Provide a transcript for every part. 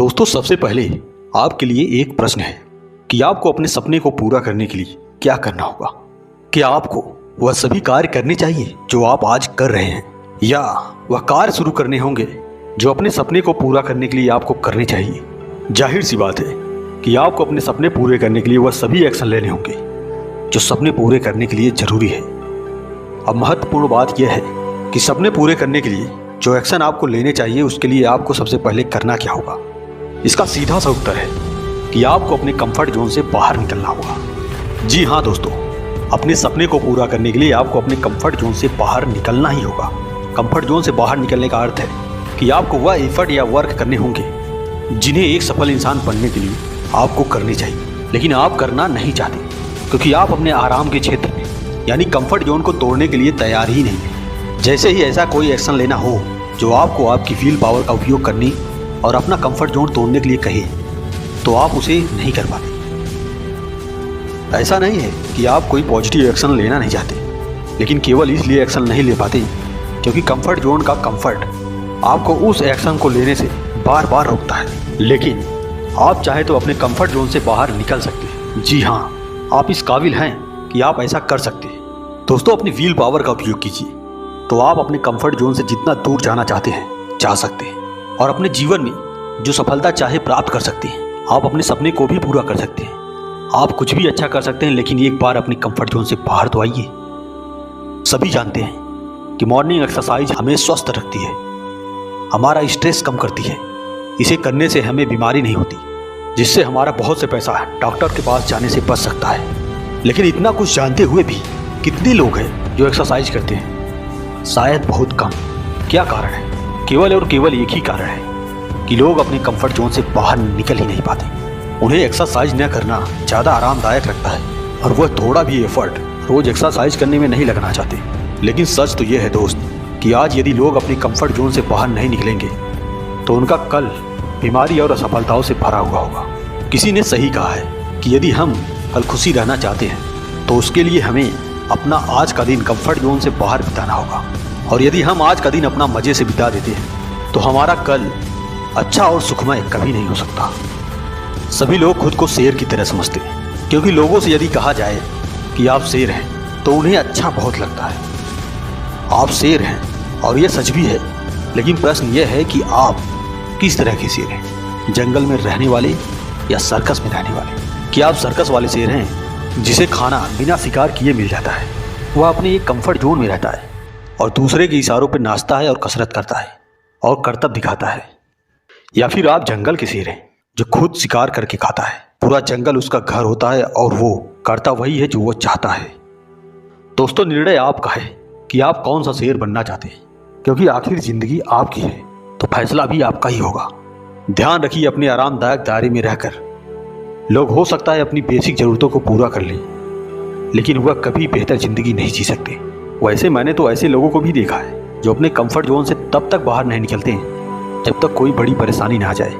दोस्तों, सबसे पहले आपके लिए एक प्रश्न है कि आपको अपने सपने को पूरा करने के लिए क्या करना होगा। क्या आपको वह सभी कार्य करने चाहिए जो आप आज कर रहे हैं, या वह कार्य शुरू करने होंगे जो अपने सपने को पूरा करने के लिए आपको करने चाहिए। जाहिर सी बात है कि आपको अपने सपने पूरे करने के लिए वह सभी एक्शन लेने होंगे जो सपने पूरे करने के लिए जरूरी है। अब महत्वपूर्ण बात यह है कि सपने पूरे करने के लिए जो एक्शन आपको लेने चाहिए उसके लिए आपको सबसे पहले करना क्या होगा। इसका सीधा सा उत्तर है कि आपको अपने कंफर्ट जोन से बाहर निकलना होगा। जी हाँ दोस्तों, अपने सपने को पूरा करने के लिए आपको अपने कंफर्ट जोन से बाहर निकलना ही होगा। कंफर्ट जोन से बाहर निकलने का अर्थ है कि आपको वह एफर्ट या वर्क करने होंगे जिन्हें एक सफल इंसान बनने के लिए आपको करने चाहिए, लेकिन आप करना नहीं चाहते क्योंकि आप अपने आराम के क्षेत्र में यानी कंफर्ट जोन को तोड़ने के लिए तैयार ही नहीं है। जैसे ही ऐसा कोई एक्शन लेना हो जो आपको आपकी विल पावर का उपयोग करने और अपना कंफर्ट जोन तोड़ने के लिए कहे, तो आप उसे नहीं कर पाते। ऐसा नहीं है कि आप कोई पॉजिटिव एक्शन लेना नहीं चाहते, लेकिन केवल इसलिए एक्शन नहीं ले पाते क्योंकि कंफर्ट जोन का कंफर्ट आपको उस एक्शन को लेने से बार बार रोकता है। लेकिन आप चाहे तो अपने कंफर्ट जोन से बाहर निकल सकते हैं। जी हाँ, आप इस काबिल हैं कि आप ऐसा कर सकते हैं। दोस्तों, अपनी व्हील पावर का उपयोग कीजिए तो आप अपने कंफर्ट जोन से जितना दूर जाना चाहते हैं जा सकते हैं और अपने जीवन में जो सफलता चाहे प्राप्त कर सकते हैं। आप अपने सपने को भी पूरा कर सकते हैं। आप कुछ भी अच्छा कर सकते हैं, लेकिन एक बार अपनी कंफर्ट जोन से बाहर तो आइए। सभी जानते हैं कि मॉर्निंग एक्सरसाइज हमें स्वस्थ रखती है, हमारा स्ट्रेस कम करती है। इसे करने से हमें बीमारी नहीं होती, जिससे हमारा बहुत से पैसा डॉक्टर के पास जाने से बच सकता है। लेकिन इतना कुछ जानते हुए भी कितने लोग हैं जो एक्सरसाइज करते हैं? शायद बहुत कम। क्या कारण है? केवल और केवल एक ही कारण है कि लोग अपने कंफर्ट जोन से बाहर निकल ही नहीं पाते। उन्हें एक्सरसाइज न करना ज़्यादा आरामदायक लगता है और वह थोड़ा भी एफर्ट रोज एक्सरसाइज करने में नहीं लगाना चाहते। लेकिन सच तो यह है दोस्त कि आज यदि लोग अपने कंफर्ट जोन से बाहर नहीं निकलेंगे तो उनका कल बीमारी और असफलताओं से भरा हुआ होगा। किसी ने सही कहा है कि यदि हम कल खुशी रहना चाहते हैं तो उसके लिए हमें अपना आज का दिन कंफर्ट जोन से बाहर बिताना होगा, और यदि हम आज का दिन अपना मजे से बिता देते हैं तो हमारा कल अच्छा और सुखमय कभी नहीं हो सकता। सभी लोग खुद को शेर की तरह समझते हैं, क्योंकि लोगों से यदि कहा जाए कि आप शेर हैं तो उन्हें अच्छा बहुत लगता है। आप शेर हैं और यह सच भी है, लेकिन प्रश्न यह है कि आप किस तरह के शेर हैं? जंगल में रहने वाले या सर्कस में रहने वाले? क्या आप सर्कस वाले शेर हैं जिसे खाना बिना शिकार किए मिल जाता है? वह अपने एक कंफर्ट जोन में रहता है और दूसरे के इशारों पर नाचता है और कसरत करता है और करतब दिखाता है। या फिर आप जंगल के शेर हैं जो खुद शिकार करके खाता है, पूरा जंगल उसका घर होता है और वो करता वही है जो वो चाहता है। दोस्तों, निर्णय आपका है कि आप कौन सा शेर बनना चाहते हैं, क्योंकि आखिर जिंदगी आपकी है तो फैसला भी आपका ही होगा। ध्यान रखिए, अपने आरामदायक दायरे में रहकर लोग हो सकता है अपनी बेसिक जरूरतों को पूरा कर लें, लेकिन वह कभी बेहतर जिंदगी नहीं जी सकते। वैसे मैंने तो ऐसे लोगों को भी देखा है जो अपने कंफर्ट जोन से तब तक बाहर नहीं निकलते हैं जब तक कोई बड़ी परेशानी ना आ जाए,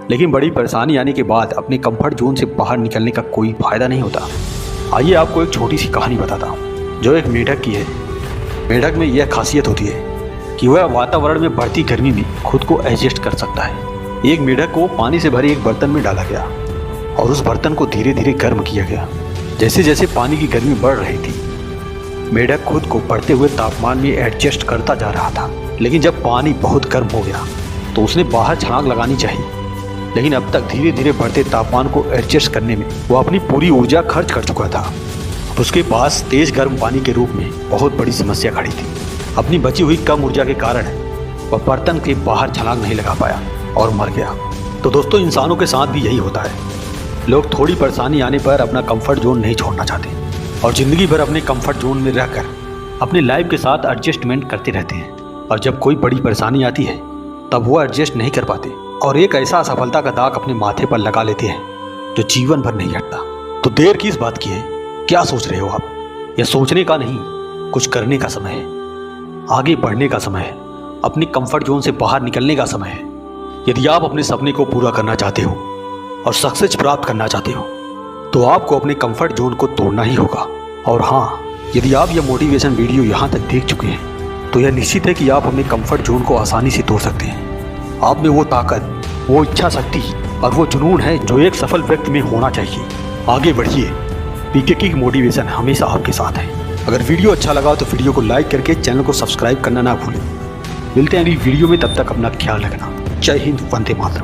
लेकिन बड़ी परेशानी आने के बाद अपने कंफर्ट जोन से बाहर निकलने का कोई फायदा नहीं होता। आइए आपको एक छोटी सी कहानी बताता हूँ जो एक मेढक की है। मेढक में यह खासियत होती है कि वह वातावरण में बढ़ती गर्मी में खुद को एडजस्ट कर सकता है। एक मेढक को पानी से भरे एक बर्तन में डाला गया और उस बर्तन को धीरे धीरे गर्म किया गया। जैसे जैसे पानी की गर्मी बढ़ रही थी, मेढक खुद को बढ़ते हुए तापमान में एडजस्ट करता जा रहा था। लेकिन जब पानी बहुत गर्म हो गया तो उसने बाहर छलांग लगानी चाहिए, लेकिन अब तक धीरे धीरे बढ़ते तापमान को एडजस्ट करने में वो अपनी पूरी ऊर्जा खर्च कर चुका था। उसके पास तेज गर्म पानी के रूप में बहुत बड़ी समस्या खड़ी थी। अपनी बची हुई कम ऊर्जा के कारण वह बर्तन के बाहर छलांग नहीं लगा पाया और मर गया। तो दोस्तों, इंसानों के साथ भी यही होता है। लोग थोड़ी परेशानी आने पर अपना कंफर्ट जोन नहीं छोड़ना चाहते और ज़िंदगी भर अपने कंफर्ट जोन में रहकर अपनी लाइफ के साथ एडजस्टमेंट करते रहते हैं, और जब कोई बड़ी परेशानी आती है तब वो एडजस्ट नहीं कर पाते और एक ऐसा असफलता का दाग अपने माथे पर लगा लेते हैं जो जीवन भर नहीं हटता। तो देर किस बात की है? क्या सोच रहे हो आप? यह सोचने का नहीं, कुछ करने का समय है, आगे बढ़ने का समय है, अपने कंफर्ट जोन से बाहर निकलने का समय है। यदि आप अपने सपने को पूरा करना चाहते हो और सक्सेस प्राप्त करना चाहते हो तो आपको अपने कंफर्ट जोन को तोड़ना ही होगा। और हाँ, यदि आप यह मोटिवेशन वीडियो यहाँ तक देख चुके हैं तो यह निश्चित है कि आप अपने कंफर्ट जोन को आसानी से तोड़ सकते हैं। आप में वो ताकत वो इच्छा शक्ति और वो जुनून है जो एक सफल व्यक्ति में होना चाहिए। आगे बढ़िए, पीके की मोटिवेशन हमेशा आपके साथ है। अगर वीडियो अच्छा लगा तो वीडियो को लाइक करके चैनल को सब्सक्राइब करना ना भूलें। मिलते हैं अगली वीडियो में, तब तक अपना ख्याल रखना। जय हिंद, वंदे मातरम।